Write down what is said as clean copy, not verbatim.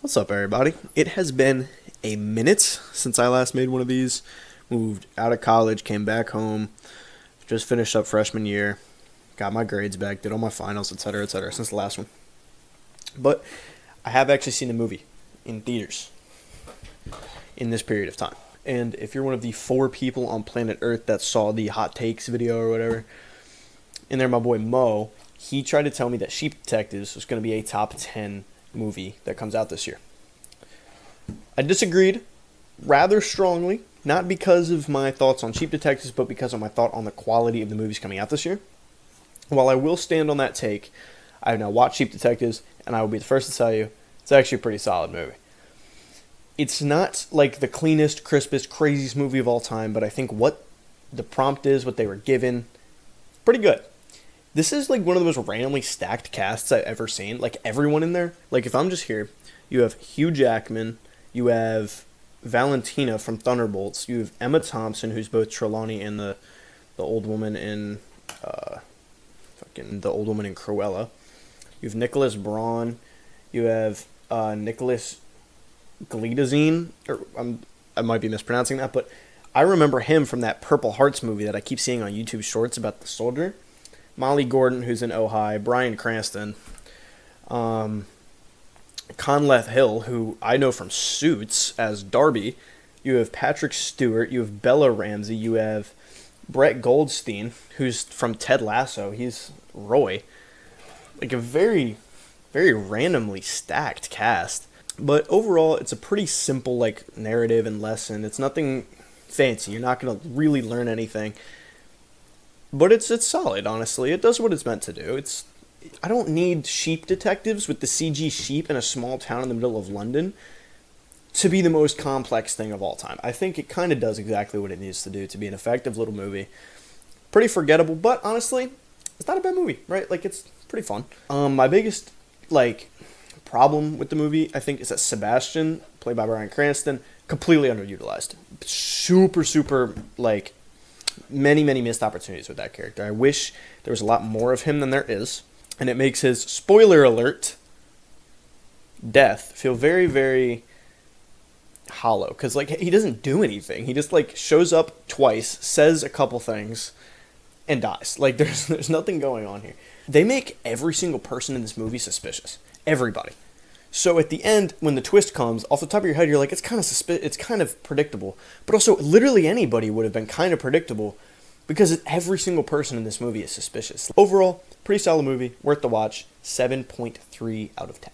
What's up, everybody? It has been a minute since I last made one of these. Moved out of college, came back home, just finished up freshman year, got my grades back, did all my finals, etc., etc., since the last one. But I have actually seen the movie in theaters in this period of time. And if you're one of the 4 people on planet Earth that saw the hot takes video or whatever, and there my boy Mo, he tried to tell me that Sheep Detectives was going to be a top 10 movie that comes out this year. I disagreed rather strongly, not because of my thoughts on Sheep Detectives, but because of my thought on the quality of the movies coming out this year. While I will stand on that take, I have now watched Sheep Detectives, and I will be the first to tell you, it's actually a pretty solid movie. It's not like the cleanest, crispest, craziest movie of all time, but I think what the prompt is, what they were given, pretty good. This is like one of the most randomly stacked casts I've ever seen. Like everyone in there. Like if I'm just here, you have Hugh Jackman, you have Valentina from Thunderbolts, you have Emma Thompson, who's both Trelawney and the old woman in the old woman in Cruella. You have Nicholas Braun, you have Nicholas Glitazine, or I might be mispronouncing that, but I remember him from that Purple Hearts movie that I keep seeing on YouTube Shorts about the soldier. Molly Gordon, who's in Ojai, Bryan Cranston, Conleth Hill, who I know from Suits as Darby. You have Patrick Stewart, you have Bella Ramsey, you have Brett Goldstein, who's from Ted Lasso. He's Roy. Like a very, very randomly stacked cast. But overall, it's a pretty simple like narrative and lesson. It's nothing fancy. You're not going to really learn anything. But it's solid, honestly. It does what it's meant to do. I don't need Sheep Detectives with the CG sheep in a small town in the middle of London to be the most complex thing of all time. I think it kind of does exactly what it needs to do to be an effective little movie. Pretty forgettable, but honestly, it's not a bad movie, right? Like, it's pretty fun. My biggest, problem with the movie, I think, is that Sebastian, played by Bryan Cranston, completely underutilized. Super, many missed opportunities with that character. I wish there was a lot more of him than there is, and it makes his spoiler alert death feel very, very hollow, because he doesn't do anything. He just shows up twice, says a couple things, and dies. There's nothing going on here. They make every single person in this movie suspicious. Everybody. So at the end, when the twist comes, off the top of your head, you're like, it's kind of predictable. But also, literally anybody would have been kind of predictable because every single person in this movie is suspicious. Overall, pretty solid movie, worth the watch, 7.3 out of 10.